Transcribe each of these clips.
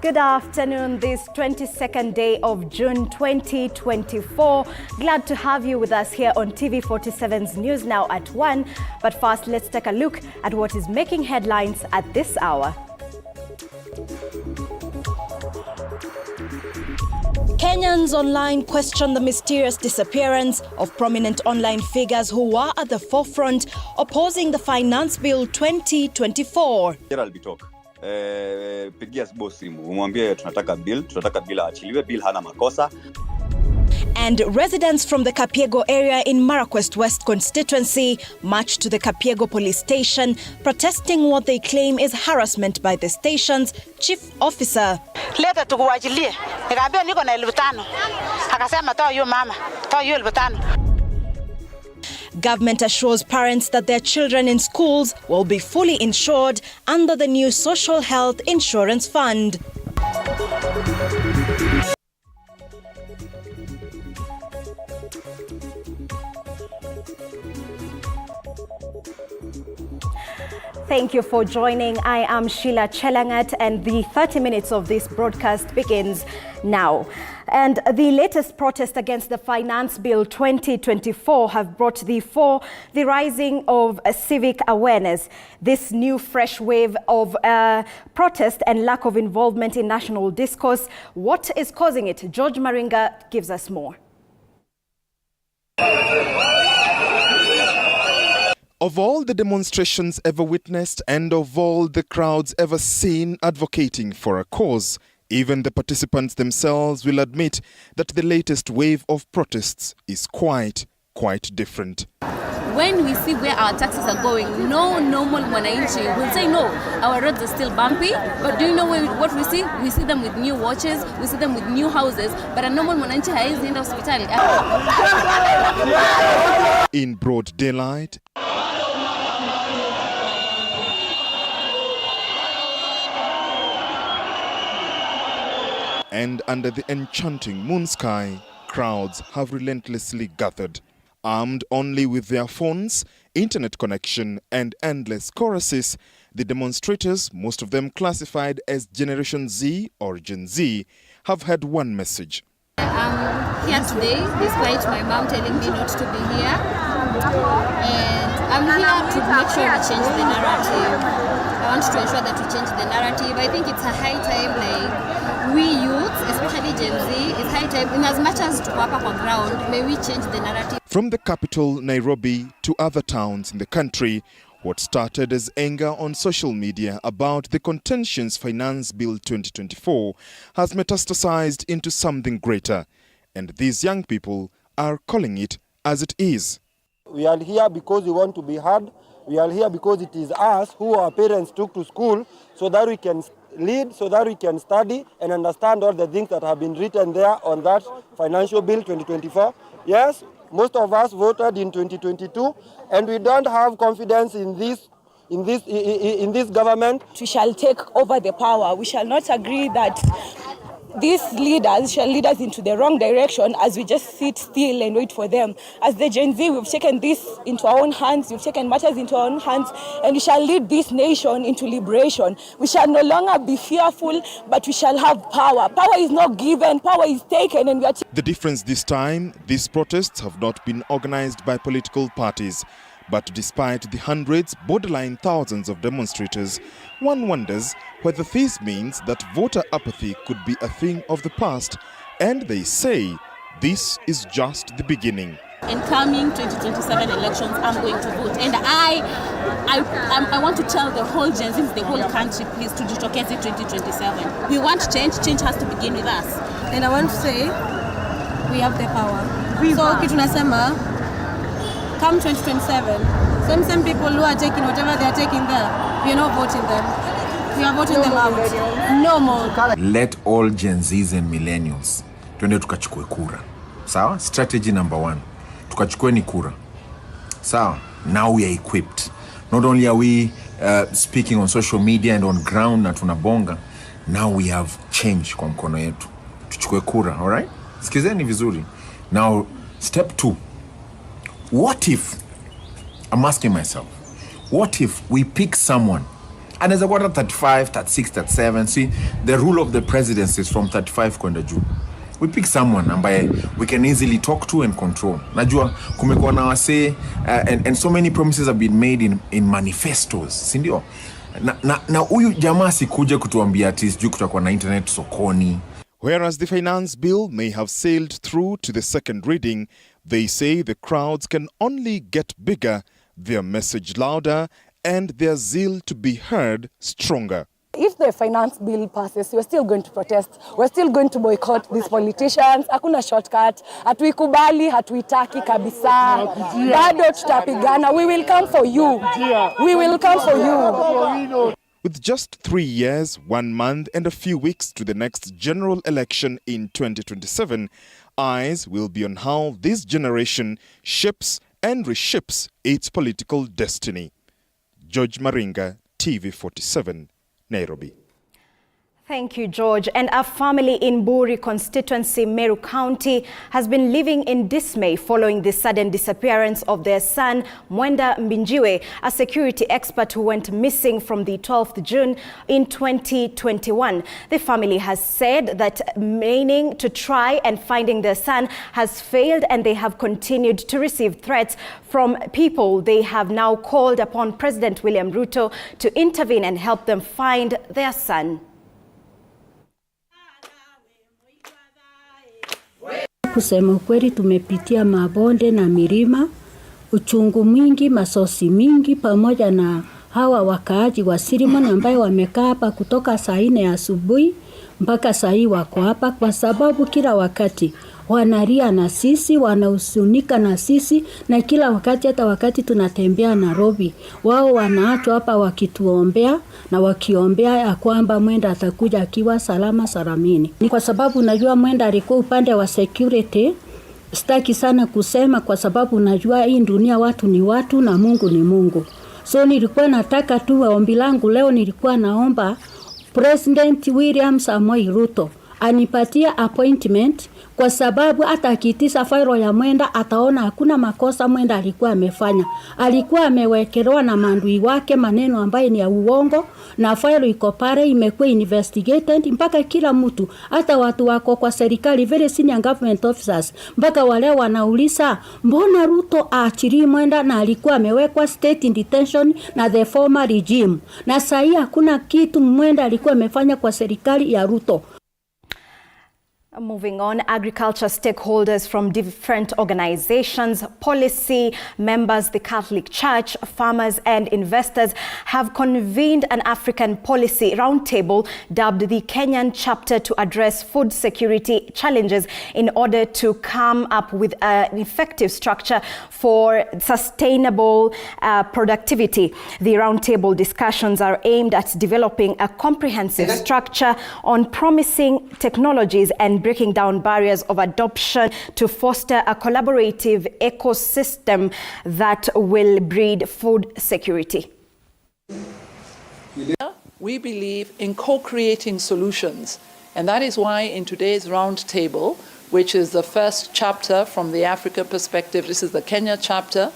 Good afternoon, this 22nd day of June 2024. Glad to have you with us here on TV47's News Now at 1. But first, let's take a look at what is making headlines at this hour. Kenyans online question the mysterious disappearance of prominent online figures who were at the forefront opposing the Finance Bill 2024. Pigia boss simu umwambie tunataka bill aachiliwe, bill hana makosa. And residents from the Kapiego area in Marakwet West constituency marched to the Kapiego police station protesting what they claim is harassment by the station's chief officer. Leta tukuwachilie nikamwambia niko na 1500 akasema toa hiyo mama, toa hiyo 1500. Government assures parents that their children in schools will be fully insured under the new Social Health Insurance Fund. Thank you for joining. I am Sheila Chelangat, and the 30 minutes of this broadcast begins now. And the latest protest against the Finance Bill 2024 have brought the rising of civic awareness. This new fresh wave of protest and lack of involvement in national discourse. What is causing it? George Maringa gives us more. Of all the demonstrations ever witnessed and of all the crowds ever seen advocating for a cause, even the participants themselves will admit that the latest wave of protests is quite different. When we see where our taxes are going, no normal Mwananchi will say no, our roads are still bumpy. But do you know what we see? We see them with new watches, we see them with new houses, but a normal Mwananchi haizi enda hospitali. In broad daylight, and under the enchanting moon sky, crowds have relentlessly gathered. Armed only with their phones, internet connection, and endless choruses, the demonstrators, most of them classified as Generation Z or Gen Z, have had one message. I'm here today, despite my mom telling me not to be here. And I'm here to make sure we change the narrative. I want to ensure that we change the narrative. I think it's a high time, like, we youths, especially Gen Z, it's high time, in as much as to pop up on ground, may we change the narrative. From the capital, Nairobi, to other towns in the country, what started as anger on social media about the contentious Finance Bill 2024 has metastasized into something greater. And these young people are calling it as it is. We are here because we want to be heard. We are here because it is us who our parents took to school so that we can lead, so that we can study and understand all the things that have been written there on that Financial Bill 2024. Yes, most of us voted in 2022, and we don't have confidence in this government. We shall take over the power. We shall not agree that these leaders shall lead us into the wrong direction as we just sit still and wait for them. As the Gen Z, we've taken this into our own hands, we've taken matters into our own hands, and we shall lead this nation into liberation. We shall no longer be fearful, but we shall have power. Power is not given, power is taken, and we are The difference this time, these protests have not been organized by political parties. But despite the hundreds, borderline thousands of demonstrators, one wonders whether this means that voter apathy could be a thing of the past, and they say this is just the beginning. In coming 2027 elections, I'm going to vote. And I want to tell the whole Gen Z, the whole country, please, to jitokeze 2027. We want change. Change has to begin with us. And I want to say, we have the power. So, kitu nasema, come 2027, same people who are taking whatever they are taking there, we are not voting them. We are voting them out. No more. Let all Gen Zs and millennials twende tukachukue kura. Sawa? Strategy number 1. Tukachukue ni kura. Sawa? Now we are equipped. Not only are we speaking on social media and on ground na tunabonga, now we have change kwa mkono yetu. Tuchukue kura, all right? Sikizeni vizuri. Now, step 2. What if, I'm asking myself, what if we pick someone Anaweza kuwa 35, 36, 37. See, the rule of the presidency is from 35 kwenda juu. We pick someone ambaye we can easily talk to and control. Najua kumekuwa na wase and so many promises have been made in manifestos, si ndio? Na huyu jamaa sikuja kutuambia ati sijui kutakuwa na internet sokoni. Whereas the finance bill may have sailed through to the second reading, they say the crowds can only get bigger, their message louder, and their zeal to be heard stronger. If the finance bill passes, we're still going to protest. We're still going to boycott these politicians. Hakuna shortcut. Hatuikubali, hatuitaki kabisa. Bado tutapigana. We will come for you. We will come for you. With just 3 years, 1 month and a few weeks to the next general election in 2027, eyes will be on how this generation shapes and reshapes its political destiny. George Maringa, TV47, Nairobi. Thank you, George. And a family in Buri constituency, Meru County, has been living in dismay following the sudden disappearance of their son, Mwenda Mbinjiwe, a security expert who went missing from the 12th June in 2021. The family has said that meaning to try and finding their son has failed, and they have continued to receive threats from people. They have now called upon President William Ruto to intervene and help them find their son. Kusema ukweli, tumepitia mabonde na milima, uchungu mwingi, masosi mingi, pamoja na hawa wakaaji wa Sirimon ambayo wamekaa hapa kutoka saa 4 asubuhi mpaka saa hii wako hapa, kwa sababu kila wakati wanalia na sisi, wanahuzunika na sisi, na kila wakati, hata wakati tunatembea Nairobi, wao wanaachwa hapa wakituombea na wakiombea ya kwamba Mwenda atakuja akiwa salama salamini. Ni kwa sababu najua Mwenda alikuwa upande wa security. Sitaki sana kusema kwa sababu najua hii dunia watu ni watu na Mungu ni Mungu. So nilikuwa nataka tu, ombi langu leo nilikuwa naomba President William Samoei Ruto anipatia appointment, kwa sababu hata akiitisa failo ya Mwenda ataona hakuna makosa Mwenda alikuwa amefanya. Alikuwa amewekelewa na mandui wake maneno ambayo ni ya uongo, na failo iko pale imekuwa investigated mpaka kila mtu, hata watu wako kwa serikali, very senior government officers, mpaka wale wanauliza mbona Ruto aachilie Mwenda na alikuwa amewekwa state in detention na the former regime, na sasa hakuna kitu Mwenda alikuwa amefanya kwa serikali ya Ruto. Moving on, agriculture stakeholders from different organizations, policy members, the Catholic Church, farmers and investors have convened an African policy roundtable dubbed the Kenyan chapter to address food security challenges in order to come up with an effective structure for sustainable productivity. The roundtable discussions are aimed at developing a comprehensive structure on promising technologies and breaking down barriers of adoption to foster a collaborative ecosystem that will breed food security. We believe in co-creating solutions, and that is why in today's roundtable, which is the first chapter from the Africa perspective, this is the Kenya chapter,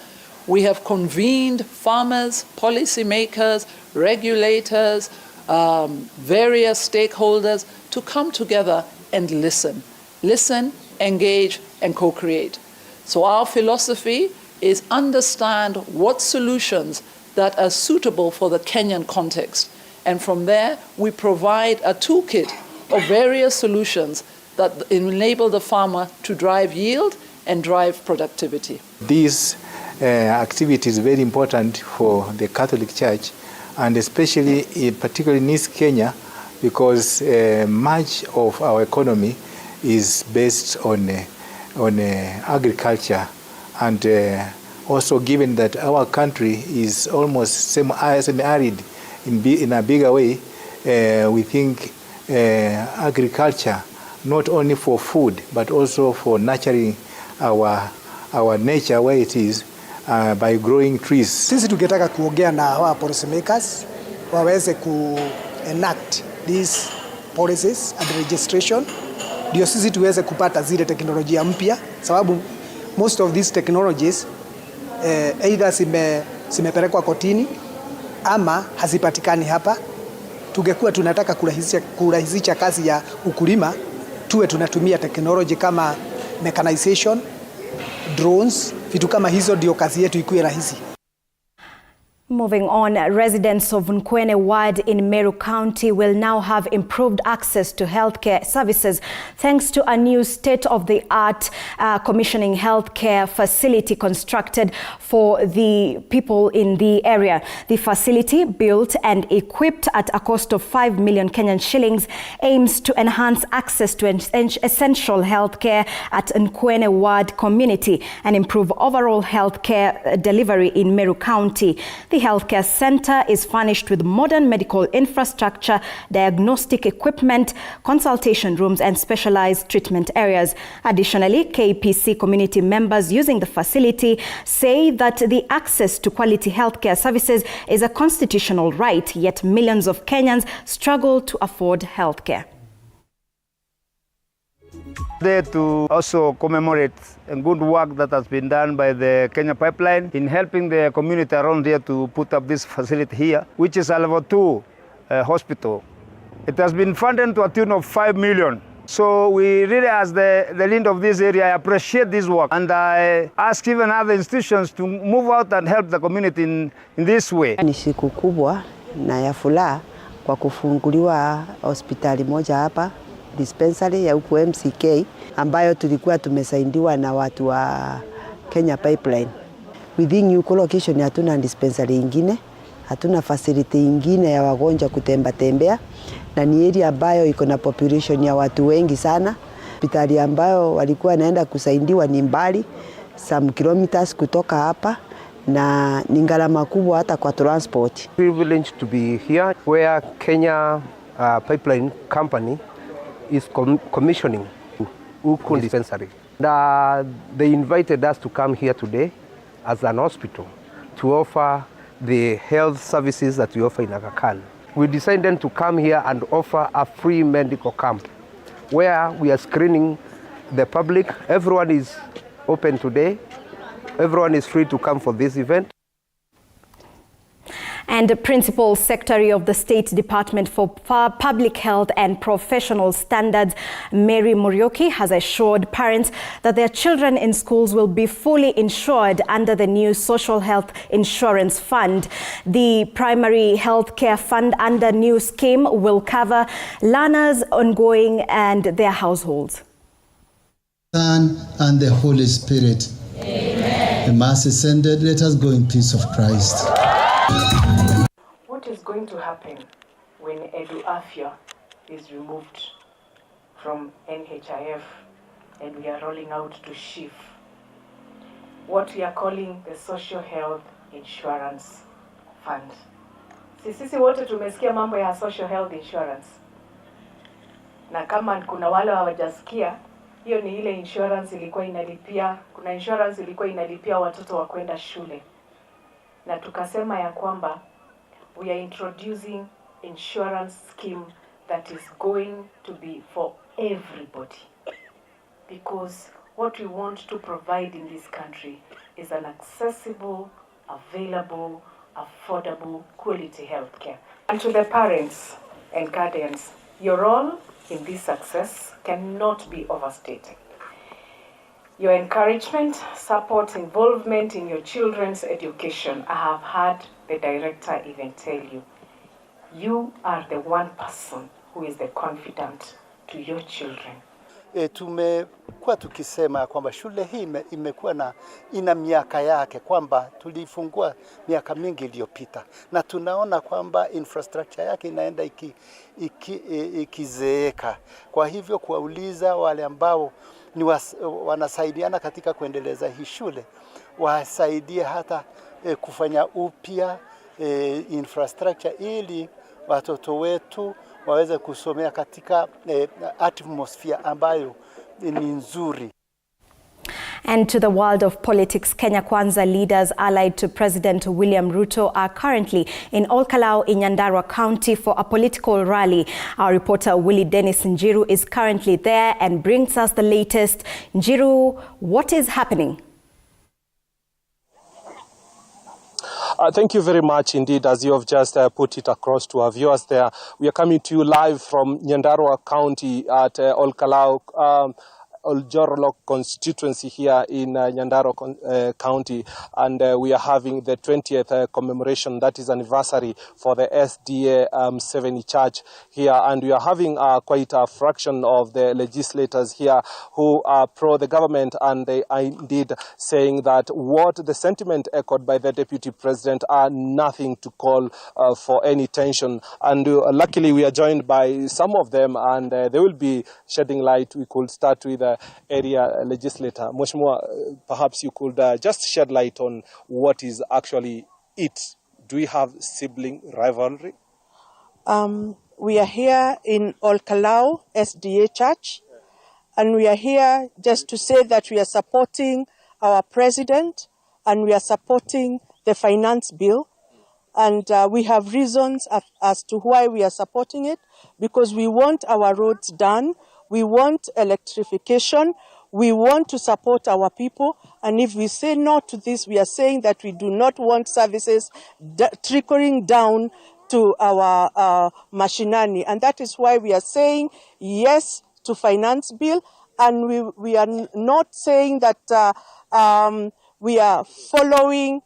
we have convened farmers, policymakers, regulators, various stakeholders to come together and listen, engage, and co-create. So our philosophy is understand what solutions that are suitable for the Kenyan context. And from there, we provide a toolkit of various solutions that enable the farmer to drive yield and drive productivity. This activity is very important for the Catholic Church, and especially particularly in East Kenya, because much of our economy is based on agriculture, and also given that our country is almost semi-arid in a bigger way, we think agriculture not only for food but also for nurturing our nature where it is by growing trees. Sisi tukitaka kuongea na hawa policy makers waweze enact these policies and registration, ndio sisi tuweze kupata zile teknolojia mpya, sababu most of these technologies either zimepelekwa kotini ama hazipatikani hapa. Tungekuwa tunataka kurahisisha kazi ya ukulima, tuwe tunatumia teknoloji kama mechanization, drones, vitu kama hizo ndio kazi yetu ikuwe rahisi. Moving on, residents of Nkwene Ward in Meru County will now have improved access to healthcare services thanks to a new state-of-the-art commissioning healthcare facility constructed for the people in the area. The facility, built and equipped at a cost of 5 million Kenyan shillings, aims to enhance access to essential healthcare at Nkwene Ward community and improve overall healthcare delivery in Meru County. The healthcare center is furnished with modern medical infrastructure, diagnostic equipment, consultation rooms, and specialized treatment areas. Additionally, KPC community members using the facility say that the access to quality healthcare services is a constitutional right, yet millions of Kenyans struggle to afford healthcare. There to also commemorate a good work that has been done by the Kenya Pipeline in helping the community around here to put up this facility here, which is a level 2 hospital. It has been funded to a tune of 5 million. So we really, as the lead of this area, I appreciate this work, and I ask even other institutions to move out and help the community in this way. Ni siku kubwa na ya furaha kwa kufunguliwa hospitali moja hapa, dispensary ya huku MCK, ambayo tulikuwa tumesaidiwa na watu wa Kenya Pipeline. Within new location hatuna dispensary ingine, hatuna facility ingine ya wagonjwa kutembea, na ni area ambayo iko na population ya watu wengi sana. Hospitali ambayo walikuwa naenda kusaidiwa ni mbali some kilometers kutoka hapa, na ni gharama kubwa hata kwa transport. Privileged to be here where Kenya Pipeline Company is commissioning Ukun dispensary. They invited us to come here today as an hospital to offer the health services that we offer in Aga Khan. We decided to come here and offer a free medical camp where we are screening the public. Everyone is open today. Everyone is free to come for this event. And the Principal Secretary of the State Department for Public Health and Professional Standards, Mary Murioki, has assured parents that their children in schools will be fully insured under the new Social Health Insurance Fund. The Primary Health Care Fund under new scheme will cover learners ongoing and their households. Son and the Holy Spirit. Amen. The Mass is ended. Let us go in peace of Christ. What is going to happen when EduAfya is removed from NHIF and we are rolling out to SHIF? What we are calling the Social Health Insurance Fund. Sisi wote tumesikia mambo ya Social Health Insurance. Na kama kuna wale hawajasikia, hiyo ni ile insurance ilikuwa inalipia, kuna insurance ilikuwa inalipia watoto wa kwenda shule. Na tukasema ya kwamba we are introducing insurance scheme that is going to be for everybody. Because what we want to provide in this country is an accessible, available, affordable, quality healthcare. And to the parents and guardians, your role in this success cannot be overstated. Your encouragement, support, involvement in your children's education. I have heard the director even tell you, you are the one person who is the confidant to your children. Tumekuwa tukisema kwamba shule hii imekuwa ina miaka yake, kwamba tulifungua miaka mingi iliyopita, na tunaona kwamba infrastructure yake inaenda ikizeeka. Kwa hivyo kuwauliza wale ambao wanasaidiana katika kuendeleza hii shule, wasaidie hata kufanya upya infrastructure ili watoto wetu waweze kusomea katika atmosphere ambayo ni nzuri. And to the world of politics, Kenya Kwanza leaders allied to President William Ruto are currently in Olkalau in Nyandarua County for a political rally. Our reporter Willie Dennis Njiru is currently there and brings us the latest. Njiru, what is happening? Thank you very much indeed, as you have just put it across to our viewers there. We are coming to you live from Nyandarua County at Olkalau, Oljorolok constituency here in Nyandarua County, and we are having the 20th commemoration, that is anniversary for the SDA 70 church here, and we are having quite a fraction of the legislators here who are pro the government, and they are indeed saying that what the sentiment echoed by the deputy president are nothing to call for any tension, and luckily we are joined by some of them, and they will be shedding light. We could start with area legislator. Mheshimiwa, perhaps you could just shed light on what is actually it. Do we have sibling rivalry? We are here in Olkalau SDA Church, and we are here just to say that we are supporting our president and we are supporting the finance bill. And we have reasons as to why we are supporting it, because we want our roads done. We want electrification. We want to support our people. And if we say no to this, we are saying that we do not want services trickling down to our mashinani. And that is why we are saying yes to finance bill. And we are not saying that we are following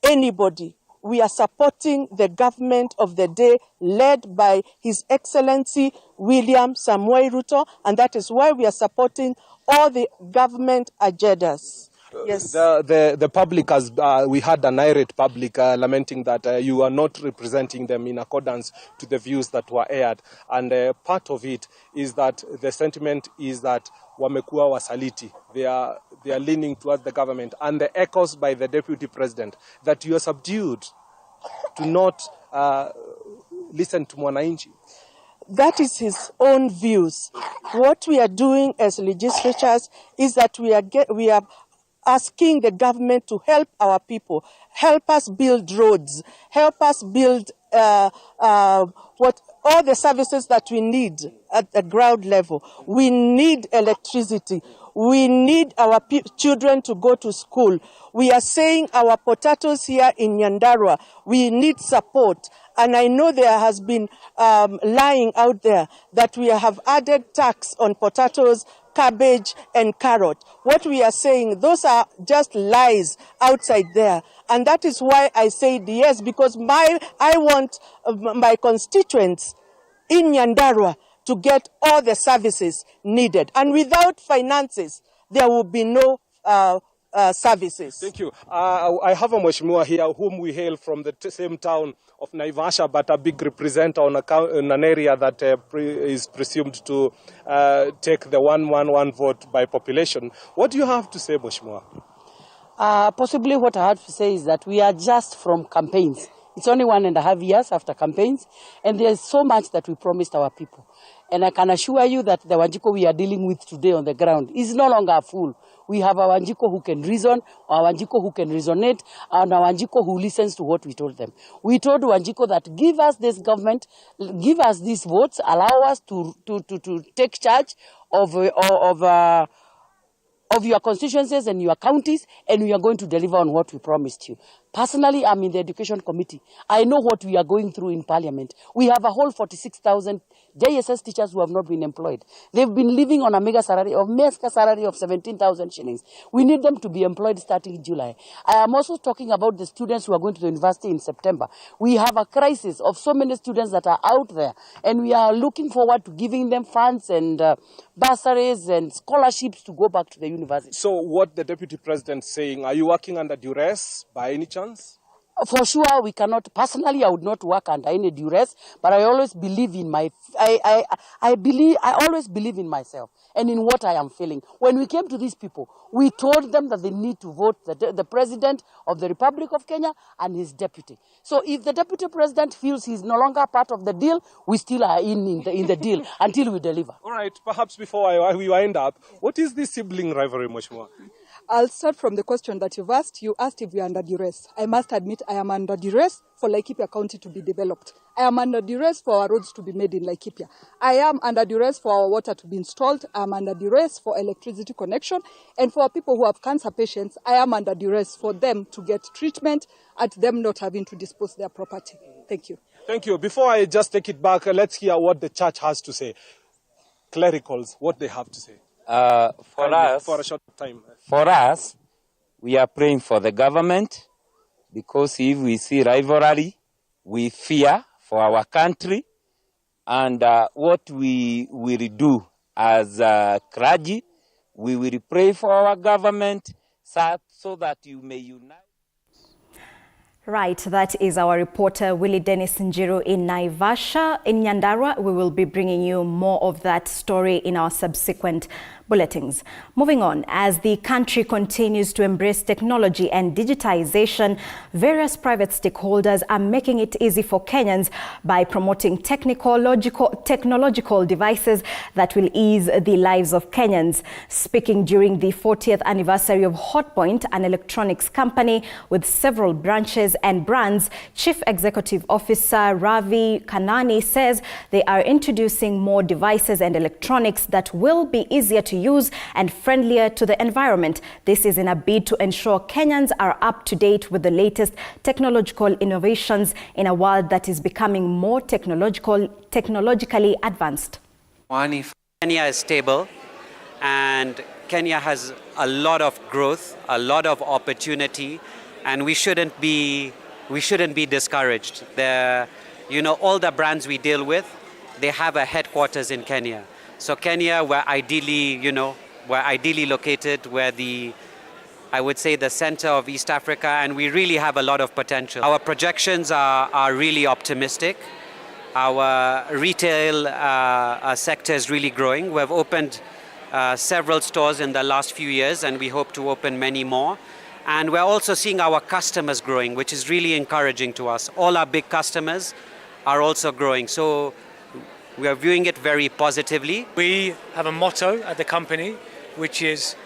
anybody. We are supporting the government of the day led by His Excellency William Samoei Ruto, and that is why we are supporting all the government agendas. Yes. The public has, we had an irate public lamenting that you are not representing them in accordance to the views that were aired. And part of it is that the sentiment is that wamekuwa wasaliti. They are leaning towards the government. And the echoes by the deputy president that you are subdued to not listen to mwananchi. That is his own views. What we are doing as legislators is that we are asking the government to help our people, help us build roads, help us build all the services that we need at the ground level. We need electricity. We need our children to go to school. We are saying our potatoes here in Nyandarua, we need support. And I know there has been lying out there that we have added tax on potatoes, cabbage, and carrot. What we are saying, those are just lies outside there. And that is why I said yes, because I want my constituents in Nyandarua to get all the services needed. And without finances, there will be no services. Thank you. I have a Mheshimiwa here whom we hail from the same town of Naivasha, but a big representer on an area that is presumed to take the 1-1-1 vote by population. What do you have to say, Mheshimiwa? Possibly what I have to say is that we are just from campaigns. It's only 1.5 years after campaigns, and there is so much that we promised our people. And I can assure you that the Wanjiko we are dealing with today on the ground is no longer full. We have our Wanjiko who can reason, our Wanjiko who can resonate, and our Wanjiko who listens to what we told them. We told Wanjiko that give us this government, give us these votes, allow us to take charge of your constituencies and your counties, and we are going to deliver on what we promised you. Personally, I'm in the education committee. I know what we are going through in parliament. We have a whole 46,000 JSS teachers who have not been employed. They've been living on a mega salary of 17,000 shillings. We need them to be employed starting July. I am also talking about the students who are going to the university in September. We have a crisis of so many students that are out there, and we are looking forward to giving them funds and bursaries and scholarships to go back to the university. So what the deputy president is saying, are you working under duress by any chance? For sure, we cannot. Personally, I would not work under any duress, but I always believe in I always believe in myself and in what I am feeling. When we came to these people, we told them that they need to vote the president of the Republic of Kenya and his deputy. So if the deputy president feels he's no longer part of the deal, we still are in the deal until we deliver. All right. Perhaps before we wind up, what is this sibling rivalry, Mheshimiwa? I'll start from the question that you've asked. You asked if we are under duress. I must admit I am under duress for Laikipia County to be developed. I am under duress for our roads to be made in Laikipia. I am under duress for our water to be installed. I am under duress for electricity connection. And for people who have cancer patients, I am under duress for them to get treatment and them not having to dispose their property. Thank you. Thank you. Before I just take it back, let's hear what the church has to say. Clericals, what they have to say. For a short time. For us, we are praying for the government, because if we see rivalry, we fear for our country, and what we will do as clergy, we will pray for our government so that you may unite. Right, that is our reporter Willie Dennis Njiru in Naivasha. In Nyandarua, we will be bringing you more of that story in our subsequent bulletins. Moving on, as the country continues to embrace technology and digitization, various private stakeholders are making it easy for Kenyans by promoting technological devices that will ease the lives of Kenyans. Speaking during the 40th anniversary of Hotpoint, an electronics company with several branches and brands, Chief Executive Officer Ravi Kanani says they are introducing more devices and electronics that will be easier to use and friendlier to the environment. This is in a bid to ensure Kenyans are up to date with the latest technological innovations in a world that is becoming more technologically advanced. Kenya is stable, and Kenya has a lot of growth, a lot of opportunity, and we shouldn't be discouraged. All the brands we deal with, they have a headquarters in Kenya. So Kenya, we're ideally located, I would say, the center of East Africa, and we really have a lot of potential. Our projections are really optimistic. Our retail sector is really growing. We've opened several stores in the last few years, and we hope to open many more. And we're also seeing our customers growing, which is really encouraging to us. All our big customers are also growing. So we are viewing it very positively. We have a motto at the company, which is